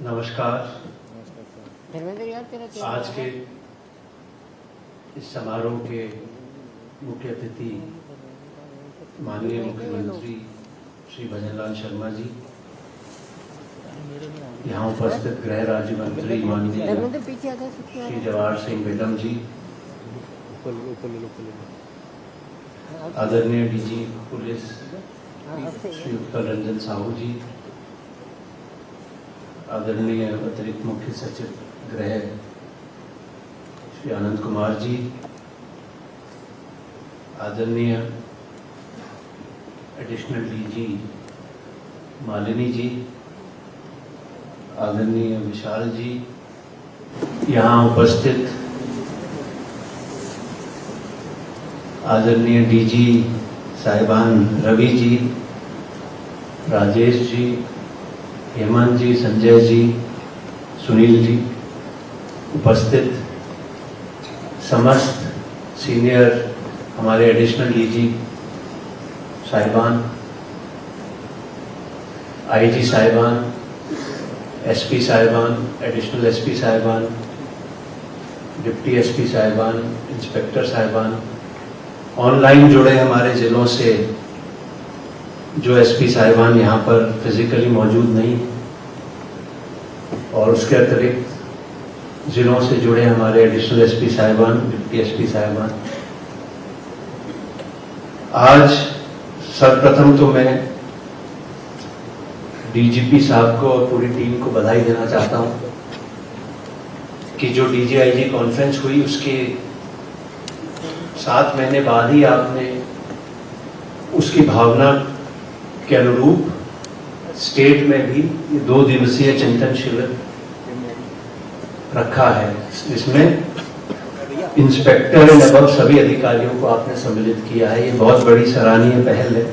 नमस्कार। आज के इस समारोह के मुख्य अतिथि माननीय मुख्यमंत्री श्री भजनलाल शर्मा जी, यहाँ उपस्थित गृह राज्य मंत्री माननीय श्री जवाहर सिंह बेगम जी, आदरणीय डीजी पुलिस श्री उत्पल रंजन साहू जी, आदरणीय अतिरिक्त मुख्य सचिव गृह श्री आनंद कुमार जी, आदरणीय एडिशनल डीजी मालिनी जी, आदरणीय विशाल जी, यहाँ उपस्थित आदरणीय डीजी साहिबान रवि जी, राजेश जी, हेमंत जी, संजय जी, सुनील जी, उपस्थित समस्त सीनियर हमारे एडिशनल डीजी साहिबान, आईजी साहिबान, एसपी साहिबान, एडिशनल एसपी साहिबान, डिप्टी एसपी साहिबान, इंस्पेक्टर साहिबान, ऑनलाइन जुड़े हमारे जिलों से जो एसपी साहिबान यहाँ पर फिजिकली मौजूद नहीं, और उसके अतिरिक्त जिलों से जुड़े हमारे एडिशनल एसपी साहिबान, डिप्टी एसपी साहिबान। आज सर्वप्रथम तो मैं डीजीपी साहब को और पूरी टीम को बधाई देना चाहता हूँ कि जो डीजीआईजी कॉन्फ्रेंस हुई उसके 7 महीने बाद ही आपने उसकी भावना के अनुरूप स्टेट में भी ये 2 दिवसीय चिंतन शिविर रखा है, जिसमें इंस्पेक्टर एंड अबव सभी अधिकारियों को आपने सम्मिलित किया है। ये बहुत बड़ी सराहनीय पहल है।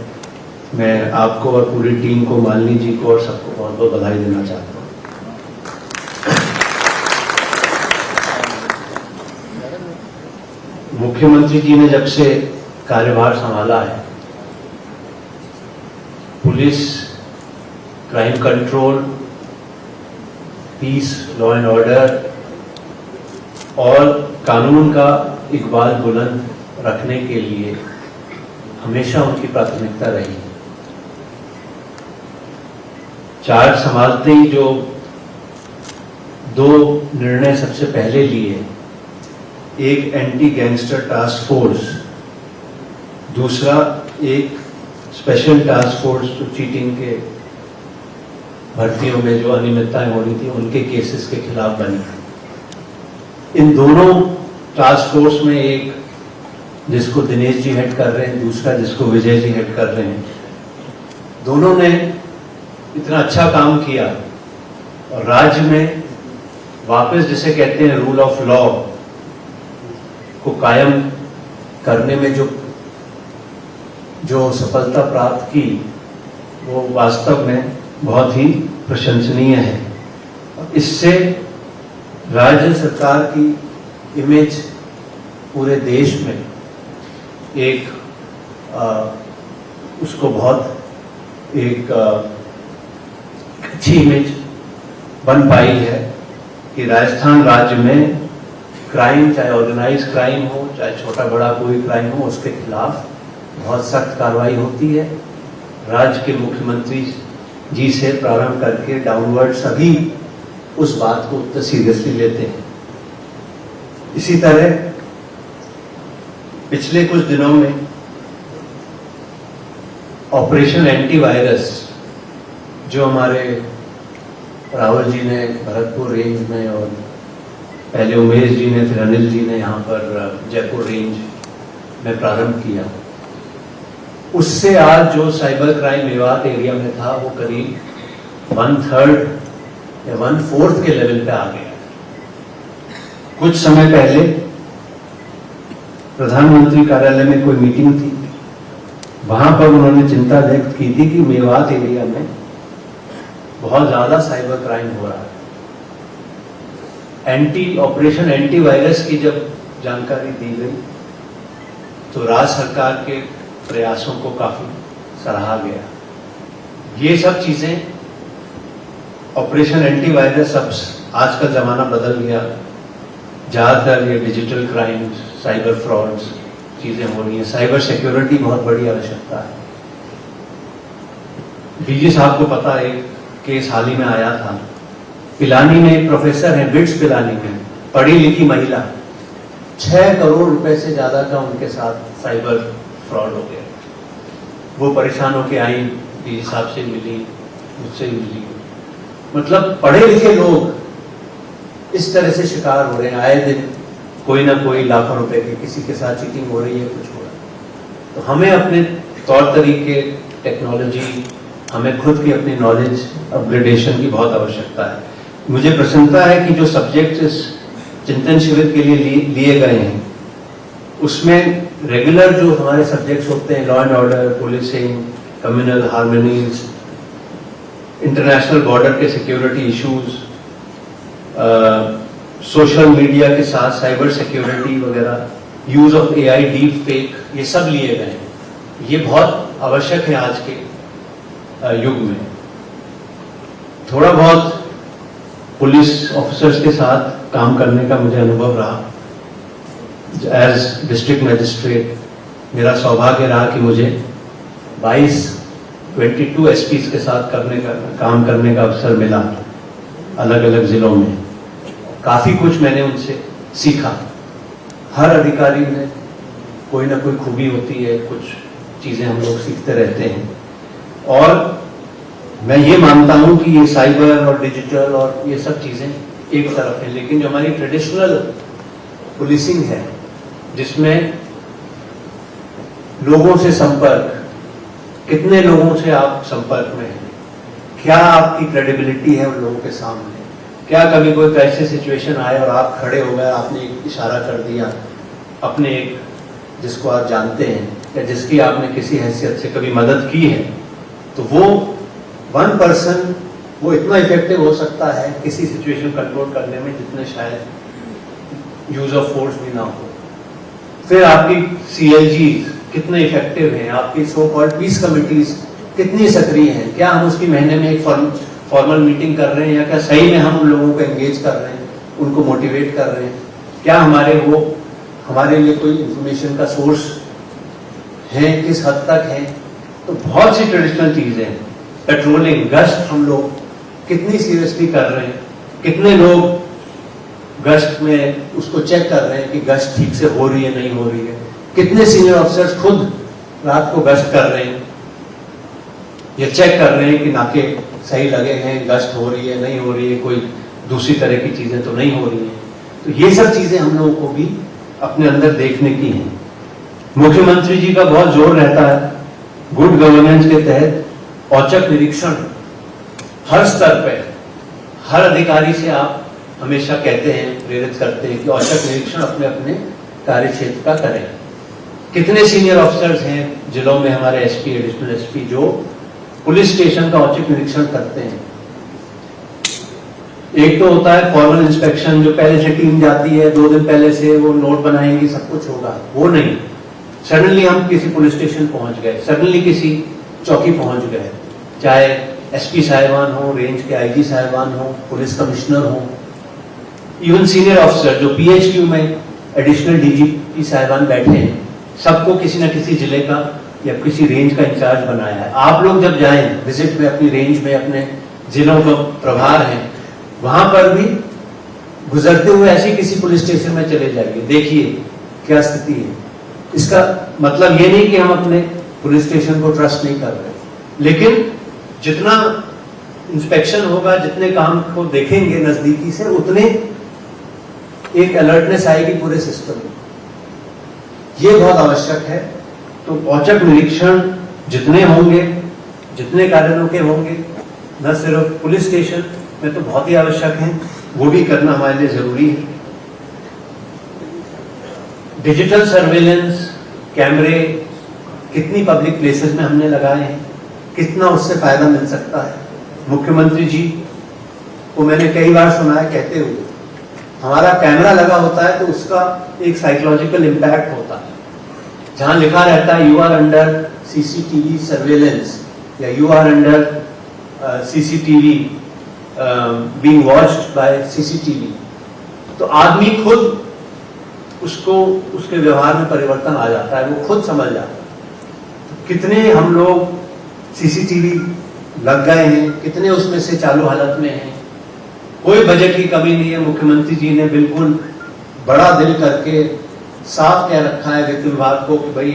मैं आपको और पूरी टीम को, मालिनी जी को और सबको बहुत बहुत बधाई देना चाहता हूँ। मुख्यमंत्री जी ने जब से कार्यभार संभाला है, police, crime control, peace, law and order और कानून का इकबाल बुलंद रखने के लिए हमेशा उनकी प्राथमिकता रही। चार्ज संभालते ही जो 2 निर्णय सबसे पहले लिए, एक एंटी गैंगस्टर टास्क फोर्स, दूसरा एक स्पेशल टास्क फोर्स जो चीटिंग के भर्तियों में जो अनियमितताएं हो रही थी उनके केसेस के खिलाफ बनी। इन दोनों टास्क फोर्स में एक जिसको दिनेश जी हेड कर रहे हैं, दूसरा जिसको विजय जी हेड कर रहे हैं, दोनों ने इतना अच्छा काम किया और राज्य में वापस जिसे कहते हैं रूल ऑफ लॉ को कायम करने में जो सफलता प्राप्त की, वो वास्तव में बहुत ही प्रशंसनीय है। इससे राज्य सरकार की इमेज पूरे देश में एक उसको बहुत एक अच्छी इमेज बन पाई है कि राजस्थान राज्य में क्राइम, चाहे ऑर्गेनाइज क्राइम हो, चाहे छोटा बड़ा कोई क्राइम हो, उसके खिलाफ बहुत सख्त कार्रवाई होती है। राज्य के मुख्यमंत्री जी से प्रारंभ करके डाउनवर्ड सभी उस बात को उतना सीरियसली लेते हैं। इसी तरह पिछले कुछ दिनों में ऑपरेशन एंटीवायरस जो हमारे राहुल जी ने भरतपुर रेंज में, और पहले उमेश जी ने, फिर अनिल जी ने यहाँ पर जयपुर रेंज में प्रारंभ किया, उससे आज जो साइबर क्राइम मेवात एरिया में था वो करीब 1/3 या 1/4 के लेवल पे आ गया। कुछ समय पहले प्रधानमंत्री कार्यालय में कोई मीटिंग थी, वहां पर उन्होंने चिंता व्यक्त की थी कि मेवात एरिया में बहुत ज्यादा साइबर क्राइम हो रहा है। ऑपरेशन एंटीवायरस की जब जानकारी दी गई तो राज्य सरकार के प्रयासों को काफी सराहा गया। ये सब चीजें ऑपरेशन एंटीवायरस, अब आज का जमाना बदल गया, ज्यादातर ये डिजिटल क्राइम्स, साइबर फ्रॉड्स चीजें हो रही हैं, साइबर सिक्योरिटी बहुत बड़ी आवश्यकता है। डीजी साहब को पता है, एक केस हाल ही में आया था, पिलानी में एक प्रोफेसर है, बिट्स पिलानी में, पढ़ी लिखी महिला, 6 करोड़ रुपए से ज्यादा का उनके साथ साइबर फ्रॉड हो गया। वो परेशान होके आई, डीजी साहब से मिली, मुझसे मिली। मतलब पढ़े लिखे लोग इस तरह से शिकार हो रहे हैं, आए दिन कोई ना कोई लाखों रुपए की किसी के साथ चीटिंग हो रही है, कुछ हो रहा है। तो हमें अपने तौर तरीके, टेक्नोलॉजी, हमें खुद की अपनी नॉलेज अपग्रेडेशन की बहुत आवश्यकता है। मुझे प्रसन्नता है कि जो सब्जेक्ट इस चिंतन शिविर के लिए लिए गए हैं, उसमें रेगुलर जो हमारे सब्जेक्ट्स होते हैं, law and order, policing, communal harmonies, international border के सिक्योरिटी इश्यूज, सोशल मीडिया के साथ साइबर सिक्योरिटी वगैरह, use of AI, deep fake, ये सब लिए गए हैं। ये बहुत आवश्यक है आज के युग में। थोड़ा बहुत पुलिस ऑफिसर्स के साथ काम करने का मुझे अनुभव रहा। एज डिस्ट्रिक्ट मजिस्ट्रेट मेरा सौभाग्य रहा कि मुझे 22 एसपीज के साथ काम करने का अवसर मिला अलग अलग जिलों में। काफी कुछ मैंने उनसे सीखा। हर अधिकारी में कोई ना कोई खूबी होती है, कुछ चीजें हम लोग सीखते रहते हैं। और मैं ये मानता हूं कि ये साइबर और डिजिटल और ये सब चीजें एक तरफ है, लेकिन जो हमारी ट्रेडिशनल पुलिसिंग है, जिसमें लोगों से संपर्क, कितने लोगों से आप संपर्क में हैं, क्या आपकी क्रेडिबिलिटी है उन लोगों के सामने, क्या कभी कोई कैसे सिचुएशन आए और आप खड़े हो गए, आपने एक इशारा कर दिया अपने एक जिसको आप जानते हैं या जिसकी आपने किसी हैसियत से कभी मदद की है, तो वो 1 पर्सन वो इतना इफेक्टिव हो सकता है किसी सिचुएशन कंट्रोल करने में जितने शायद यूज ऑफ फोर्स भी ना हो। फिर आपकी CLG कितने इफेक्टिव हैं, आपकी सो कॉल्ड पीस कमिटीज कितनी सक्रिय हैं, क्या हम उसकी महीने में एक फॉर्मल मीटिंग कर रहे हैं, या क्या सही में हम उन लोगों को एंगेज कर रहे हैं, उनको मोटिवेट कर रहे हैं, क्या हमारे लिए कोई इंफॉर्मेशन का सोर्स है, किस हद तक है। तो बहुत सी ट्रेडिशनल चीजें हैं। पेट्रोलिंग, गश्त हम लोग कितनी सीरियसली कर रहे हैं, कितने लोग गश्त में उसको चेक कर रहे हैं कि गश्त ठीक से हो रही है नहीं हो रही है, कितने सीनियर ऑफिसर्स खुद रात को गश्त कर रहे हैं, ये चेक कर रहे हैं कि नाके सही लगे हैं, गश्त हो रही है नहीं हो रही है, कोई दूसरी तरह की चीजें तो नहीं हो रही हैं। तो ये सब चीजें हम लोगों को भी अपने अंदर देखने की हैं। मुख्यमंत्री जी का बहुत जोर रहता है गुड गवर्नेंस के तहत औचक निरीक्षण हर स्तर पर, हर अधिकारी से आप हमेशा कहते हैं, प्रेरित करते हैं कि औचक निरीक्षण अपने अपने कार्य क्षेत्र का करें। कितने सीनियर ऑफिसर्स हैं जिलों में हमारे एसपी, एडिशनल एसपी, जो पुलिस स्टेशन का औचक निरीक्षण करते हैं। एक तो होता है फॉर्मल इंस्पेक्शन, जो पहले से टीम जाती है, 2 दिन पहले से वो नोट बनाएंगी, सब कुछ होगा, वो नहीं। सडनली हम किसी पुलिस स्टेशन पहुंच गए, सडनली किसी चौकी पहुंच गए, चाहे एसपी साहिबान हो, रेंज के आईजी साहिबान हो, पुलिस कमिश्नर हो, इवन सीनियर ऑफिसर जो PHQ में एडिशनल DGP साहिबान बैठे हैं, सबको किसी न किसी जिले का या किसी रेंज का इंचार्ज बनाया है। आप लोग जब जाएं विजिट में अपनी रेंज में, अपने जिलों का प्रभार है, वहां पर भी गुजरते हुए ऐसी किसी पुलिस स्टेशन में चले जाइए, देखिए क्या स्थिति है। इसका मतलब ये नहीं कि हम अपने पुलिस स्टेशन को ट्रस्ट नहीं कर रहे, लेकिन जितना इंस्पेक्शन होगा, जितने काम को देखेंगे नजदीकी से, उतने एक अलर्टनेस आएगी पूरे सिस्टम में। ये बहुत आवश्यक है। तो औचक निरीक्षण जितने होंगे, जितने कार्यालयों के होंगे, न सिर्फ पुलिस स्टेशन में तो बहुत ही आवश्यक है, वो भी करना हमारे लिए जरूरी है। डिजिटल सर्वेलेंस कैमरे कितनी पब्लिक प्लेसेस में हमने लगाए हैं, कितना उससे फायदा मिल सकता है। मुख्यमंत्री जी को मैंने कई बार सुना है कहते हुए, हमारा कैमरा लगा होता है तो उसका एक साइकोलॉजिकल इम्पैक्ट होता है। जहां लिखा रहता है you are under CCTV surveillance या you are under CCTV being watched by CCTV, तो आदमी खुद उसको उसके व्यवहार में परिवर्तन आ जाता है, वो खुद समझ जाता है। तो कितने हम लोग सीसीटीवी लग गए हैं, कितने उसमें से चालू हालत में हैं। कोई बजट की कमी नहीं है। मुख्यमंत्री जी ने बिल्कुल बड़ा दिल करके साफ कह रखा है वित्त विभाग को कि भाई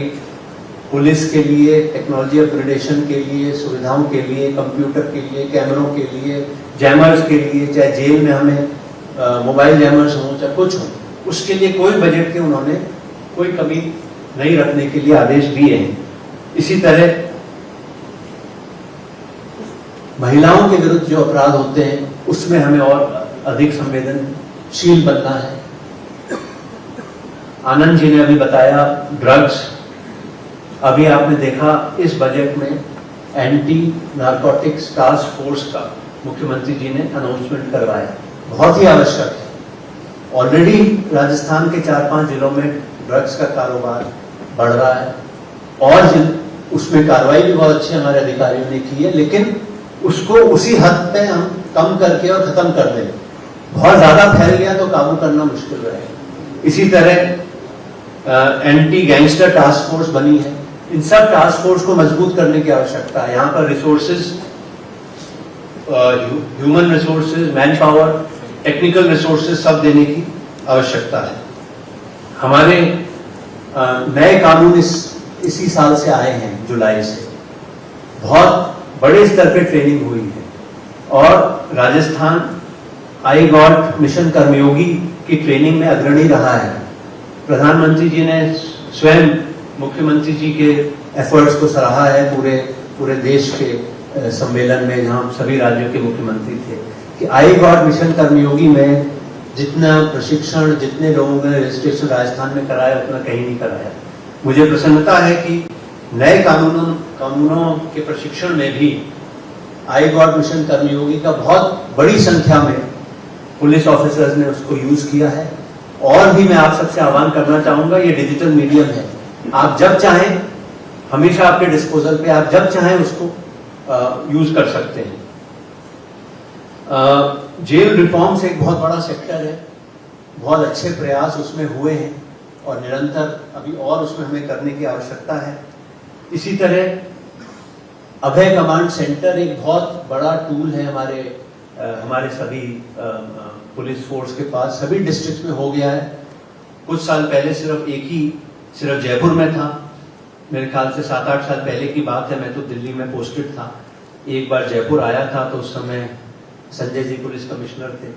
पुलिस के लिए, टेक्नोलॉजी अपग्रेडेशन के लिए, सुविधाओं के लिए, कंप्यूटर के लिए, कैमरों के लिए, जैमर्स के लिए, चाहे जेल में हमें मोबाइल जैमर्स हों चाहे कुछ हो, उसके लिए कोई बजट के उन्होंने कोई कमी नहीं रखने के लिए आदेश दिए हैं। इसी तरह महिलाओं के विरुद्ध जो अपराध होते हैं उसमें हमें और अधिक संवेदनशील बनना है। आनंद जी ने अभी बताया ड्रग्स, अभी आपने देखा इस बजट में एंटी नारकोटिक्स टास्क फोर्स का मुख्यमंत्री जी ने अनाउंसमेंट करवाया, बहुत ही आवश्यक है। ऑलरेडी राजस्थान के 4-5 जिलों में ड्रग्स का कारोबार बढ़ रहा है और उसमें कार्रवाई भी बहुत अच्छी हमारे अधिकारियों ने की है, लेकिन उसको उसी हद पे हम कम करके और खत्म कर दें। बहुत ज्यादा फैल गया तो काबू करना मुश्किल रहेगा। इसी तरह एंटी गैंगस्टर टास्क फोर्स बनी है। इन सब टास्क फोर्स को मजबूत करने की आवश्यकता है। यहाँ पर resources, human resources, man power, technical resources सब देने की आवश्यकता है। हमारे नए कानून इसी साल से आए हैं, जुलाई से। बहुत बड़े स्तर पे ट्रेनिंग हुई है और राजस्थान आई गॉट मिशन कर्मयोगी की ट्रेनिंग में अग्रणी रहा है। प्रधानमंत्री जी ने स्वयं मुख्यमंत्री जी के एफर्ट्स को सराहा है पूरे देश के सम्मेलन में, जहां सभी राज्यों के मुख्यमंत्री थे, कि आई गॉट मिशन कर्मयोगी में जितना प्रशिक्षण, जितने लोगों ने रजिस्ट्रेशन राजस्थान में कराया उतना कहीं नहीं कराया। मुझे प्रसन्नता है कि नए कानूनों के प्रशिक्षण में भी आई गॉट मिशन कर्मयोगी का बहुत बड़ी संख्या में पुलिस ऑफिसर्स ने उसको यूज किया है। और भी मैं आप सबसे आह्वान करना चाहूंगा, ये डिजिटल मीडियम है, आप जब चाहें, हमेशा आपके डिस्पोजल पे, आप जब चाहें उसको यूज कर सकते हैं। जेल रिफॉर्म्स एक बहुत बड़ा सेक्टर है, बहुत अच्छे प्रयास उसमें हुए हैं और निरंतर अभी और उसमें हमें करने की आवश्यकता है। इसी तरह अभय कमांड सेंटर एक बहुत बड़ा टूल है हमारे सभी पुलिस फोर्स के पास, सभी डिस्ट्रिक्ट में हो गया है। कुछ साल पहले सिर्फ जयपुर में था, मेरे ख्याल से 7-8 साल पहले की बात है। मैं तो दिल्ली में पोस्टेड था, एक बार जयपुर आया था तो उस समय संजय जी पुलिस कमिश्नर थे।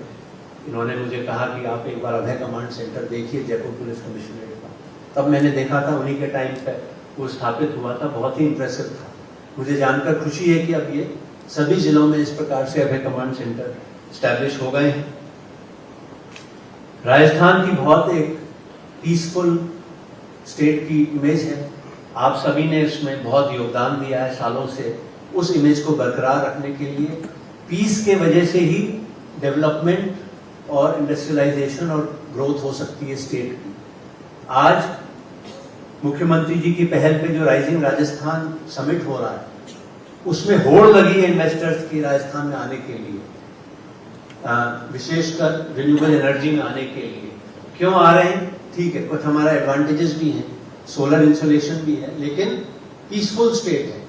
इन्होंने मुझे कहा कि आप एक बार अभय कमांड सेंटर देखिए जयपुर पुलिस कमिश्नरेट का। तब मैंने देखा था, उन्हीं के टाइम पे वो स्थापित हुआ था, बहुत ही इंप्रेसिव था। मुझे जानकर खुशी है कि अब ये सभी जिलों में इस प्रकार से अभय कमांड सेंटर स्टैब्लिश हो गए हैं। राजस्थान की बहुत एक पीसफुल स्टेट की इमेज है, आप सभी ने इसमें बहुत योगदान दिया है सालों से। उस इमेज को बरकरार रखने के लिए पीस के वजह से ही डेवलपमेंट और इंडस्ट्रियलाइजेशन और ग्रोथ हो सकती है स्टेट की। आज मुख्यमंत्री जी की पहल पे जो राइजिंग राजस्थान समिट हो रहा है, उसमें होड़ लगी है इन्वेस्टर्स की राजस्थान में आने के लिए, विशेषकर रिन्यूएबल एनर्जी में आने के लिए। क्यों आ रहे हैं? ठीक है, कुछ हमारा एडवांटेजेस भी हैं, सोलर इंसुलेशन भी है, लेकिन पीसफुल स्टेट है।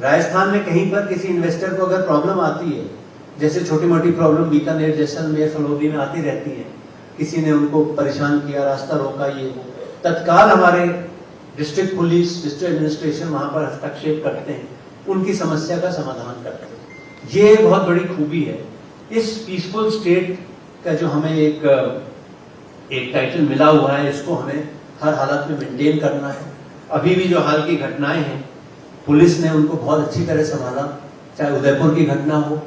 राजस्थान में कहीं पर किसी इन्वेस्टर को अगर प्रॉब्लम आती है, जैसे छोटी मोटी प्रॉब्लम बीकानेर, जैसलमेर, फलोदी में आती रहती है, किसी ने उनको परेशान किया, रास्ता रोका, ये वो, तत्काल हमारे डिस्ट्रिक्ट पुलिस, डिस्ट्रिक्ट एडमिनिस्ट्रेशन वहां पर हस्तक्षेप करते हैं, उनकी समस्या का समाधान करते हैं। ये बहुत बड़ी खूबी है इस पीसफुल स्टेट का, जो हमें एक टाइटल मिला हुआ है, इसको हमें हर हालत में मेंटेन करना है। अभी भी जो हाल की घटनाएं हैं, पुलिस ने उनको बहुत अच्छी तरह संभाला, चाहे उदयपुर की घटना हो,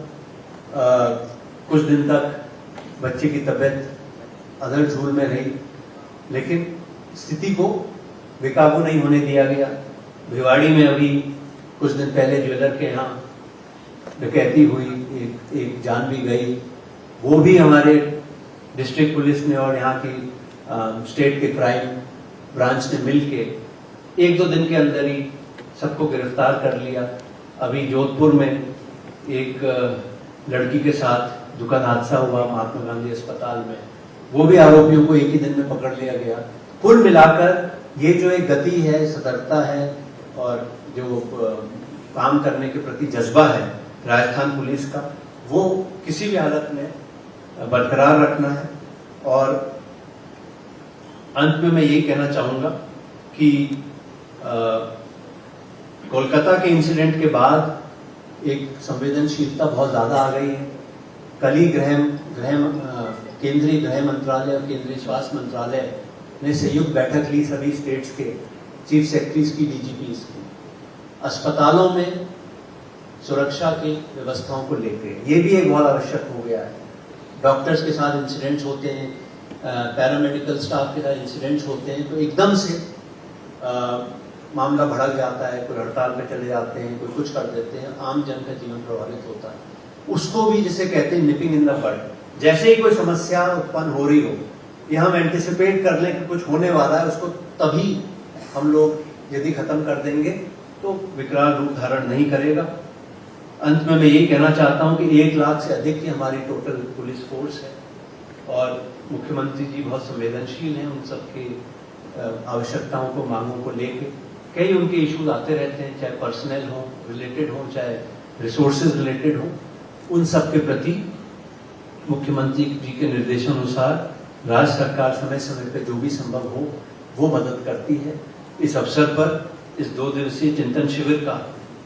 कुछ दिन तक बच्चे की तबीयत अदर झूल में रही, लेकिन स्थिति को बेकाबू नहीं होने दिया गया। भिवाड़ी में अभी कुछ दिन पहले ज्वेलर के यहाँ डकैती हुई, एक जान भी गई, वो भी हमारे डिस्ट्रिक्ट पुलिस ने और यहाँ की स्टेट के क्राइम ब्रांच ने मिलके 1-2 दिन के अंदर ही सबको गिरफ्तार कर लिया। अभी जोधपुर में एक लड़की के साथ दुखद हादसा हुआ महात्मा गांधी अस्पताल में, वो भी आरोपियों को एक ही दिन में पकड़ लिया गया। कुल मिलाकर ये जो एक गति है, सतर्कता है और जो काम करने के प्रति जज्बा है राजस्थान पुलिस का, वो किसी भी हालत में बरकरार रखना है। और अंत में मैं यही कहना चाहूंगा कि कोलकाता के इंसिडेंट के बाद एक संवेदनशीलता बहुत ज्यादा आ गई है। कल ही केंद्रीय गृह मंत्रालय और केंद्रीय स्वास्थ्य मंत्रालय ने संयुक्त बैठक ली सभी स्टेट्स के चीफ सेक्रेटरीज की, डीजीपीज की, अस्पतालों में सुरक्षा की व्यवस्थाओं को लेकर। ये भी एक बहुत आवश्यक हो गया है। डॉक्टर्स के साथ इंसिडेंट्स होते हैं, पैरामेडिकल स्टाफ के साथ इंसिडेंट्स होते हैं, तो एकदम से मामला भड़क जाता है, कोई हड़ताल पे चले जाते हैं, कोई कुछ कर देते हैं, आम जन का जीवन प्रभावित होता है। उसको भी जिसे कहते हैं निपिंग इन द बड, जैसे ही कोई समस्या उत्पन्न हो रही हो, ये हम एंटिसिपेट कर लें कि कुछ होने वाला है, उसको तभी हम लोग यदि खत्म कर देंगे तो विकराल रूप धारण नहीं करेगा। अंत में मैं यही कहना चाहता हूं कि 1 लाख से अधिक की हमारी टोटल पुलिस फोर्स है और मुख्यमंत्री जी बहुत संवेदनशील हैं उन सबकी आवश्यकताओं को, मांगों को लेके। कई उनके इश्यूज आते रहते हैं, चाहे पर्सनल हो रिलेटेड हो, चाहे रिसोर्सेज रिलेटेड हो, उन सब के प्रति मुख्यमंत्री जी के निर्देशानुसार राज्य सरकार समय समय पर जो भी संभव हो वो मदद करती है। इस अवसर पर इस 2 दिवसीय चिंतन शिविर का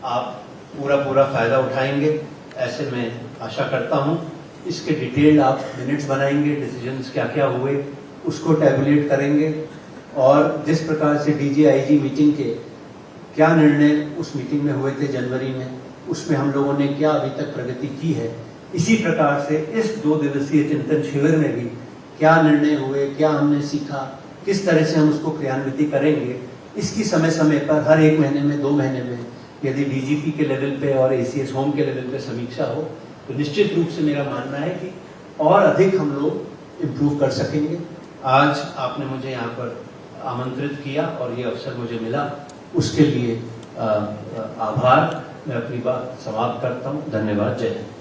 आप पूरा फायदा उठाएंगे, ऐसे मैं आशा करता हूं। इसके डिटेल्ड आप मिनट्स बनाएंगे, डिसीजंस क्या क्या हुए उसको टैबुलेट करेंगे और जिस प्रकार से डीजीआईजी मीटिंग के क्या निर्णय उस मीटिंग में हुए थे जनवरी में, उसमें हम लोगों ने क्या अभी तक प्रगति की है, इसी प्रकार से इस 2 दिवसीय चिंतन शिविर में भी क्या निर्णय हुए, क्या हमने सीखा, किस तरह से हम उसको क्रियान्वित करेंगे, इसकी समय समय पर हर 1 महीने में 2 महीने में यदि डीजीपी के लेवल पे और एसीएस होम के लेवल पे समीक्षा हो तो निश्चित रूप से मेरा मानना है कि और अधिक हम लोग इम्प्रूव कर सकेंगे। आज आपने मुझे यहाँ पर आमंत्रित किया और ये अवसर मुझे मिला, उसके लिए आभार। मैं अपनी बात समाप्त करता हूँ। धन्यवाद। जय हिंद।